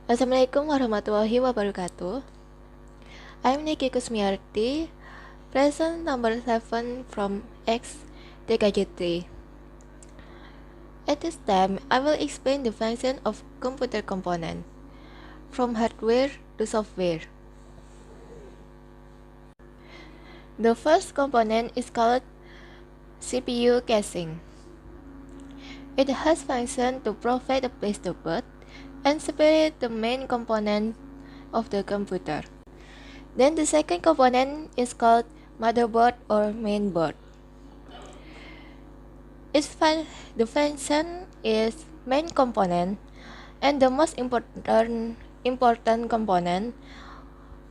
Assalamualaikum warahmatullahi wabarakatuh. I'm Niki Kusmiarti, present number 7 from X TKJ3. At this time, I will explain the function of computer component, from hardware to software. The first component is called CPU casing. It has function to provide a place to boot and separate the main component of the computer. Then the second component is called motherboard or mainboard. The function is main component and the most important component,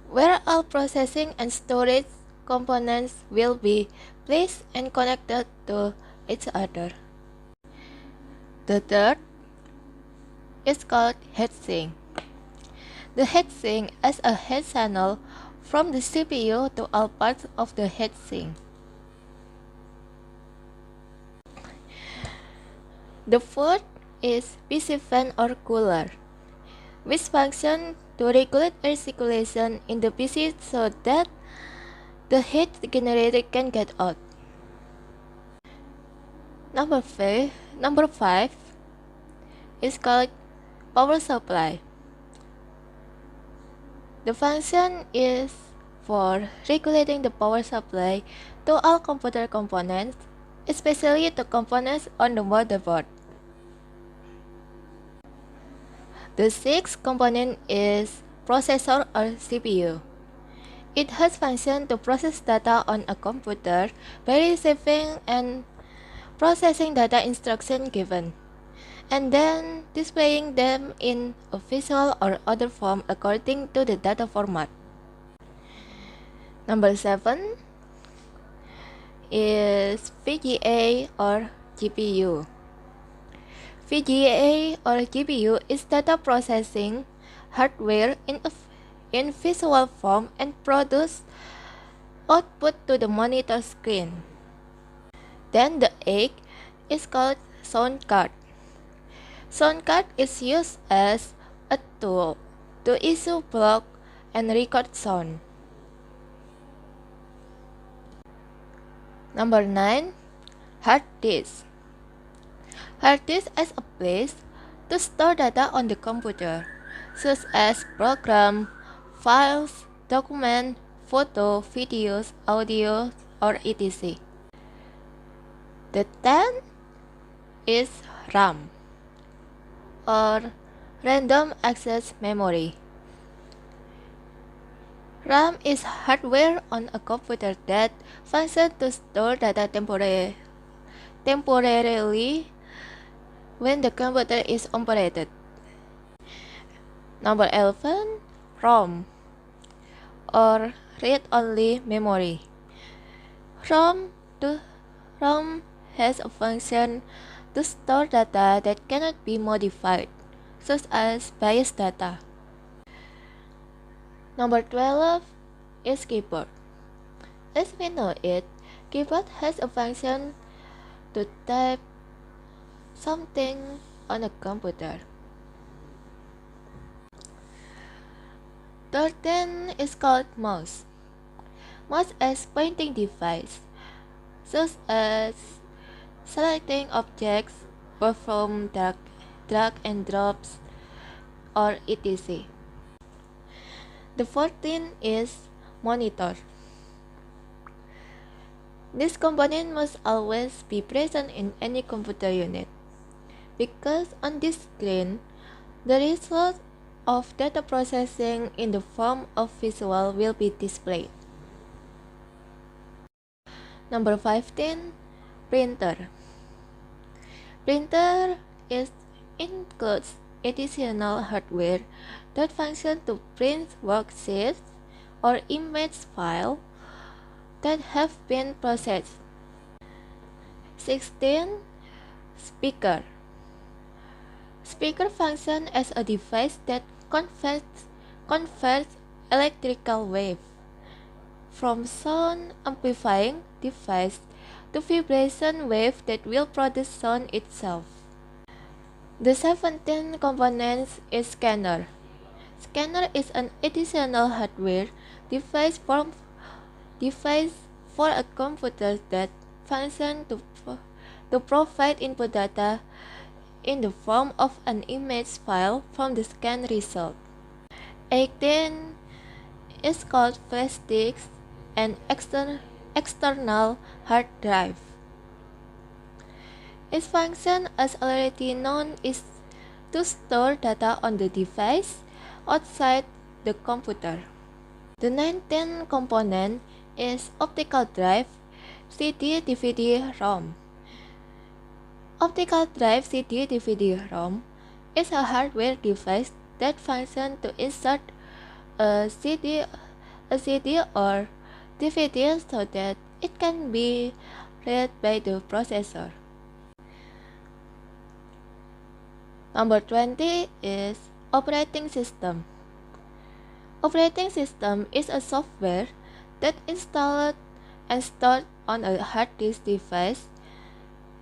where all processing and storage components will be placed and connected to each other. The third is called heatsink. The heatsink is a head channel from the CPU to all parts of the heatsink. The fourth is PC fan or cooler, which function to regulate air circulation in the PC so that the heat generated can get out. Number five is called power supply. The function is for regulating the power supply to all computer components, especially the components on the motherboard. The sixth component is processor or CPU. It has function to process data on a computer by receiving and processing data instruction given, and then displaying them in a visual or other form according to the data format. Number 7 is VGA or GPU. VGA or GPU is data processing hardware in visual form and produce output to the monitor screen. Then the 8th is called sound card. Sound card is used as a tool to issue block and record sound. Number 9, hard disk. Hard disk is a place to store data on the computer, such as program, files, documents, photo, videos, audio, or etc. The 10th is RAM or random access memory. RAM is hardware on a computer that functions to store data temporarily when the computer is operated. Number 11, ROM or read-only memory. ROM has a function to store data that cannot be modified, such as biased data. Number 12 is keyboard. As we know it, keyboard has a function to type something on a computer. 13 is called mouse. Mouse is pointing device, such as selecting objects, perform drag and drops, or etc. The 14th is monitor. This component must always be present in any computer unit, because on this screen, the result of data processing in the form of visual will be displayed. Number 15, printer. Printer includes additional hardware that function to print worksheets or image files that have been processed. 16. Speaker. Speaker function as a device that converts electrical wave from sound amplifying device to vibration wave that will produce sound itself. The 17th component is scanner. Scanner is an additional hardware device device for a computer that functions to provide input data in the form of an image file from the scan result. 18 is called flash disk and external hard drive. Its function, as already known, is to store data on the device outside the computer. The 19th component is optical drive, CD-DVD-ROM. Optical drive CD-DVD-ROM is a hardware device that functions to insert a CD or DVD so that it can be read by the processor. Number 20 is operating system. Operating system is a software that installed and stored on a hard disk device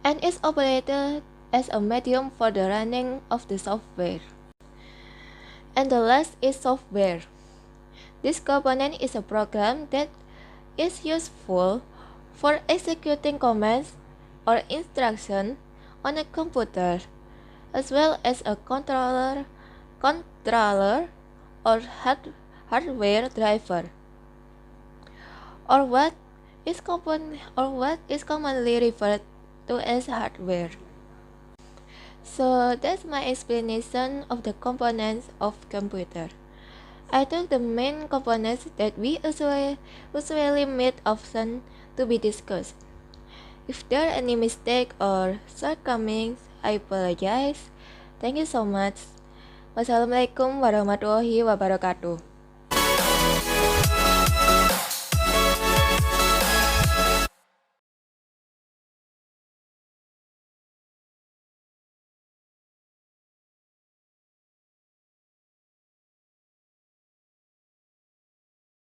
and is operated as a medium for the running of the software. And the last is software. This component is a program that is useful for executing commands or instructions on a computer, as well as a controller or hardware driver, or what is commonly referred to as hardware. So that's my explanation of the components of computer. I took the main components that we usually meet often to be discussed. If there are any mistake or shortcomings, I apologize. Thank you so much. Wassalamualaikum warahmatullahi wabarakatuh.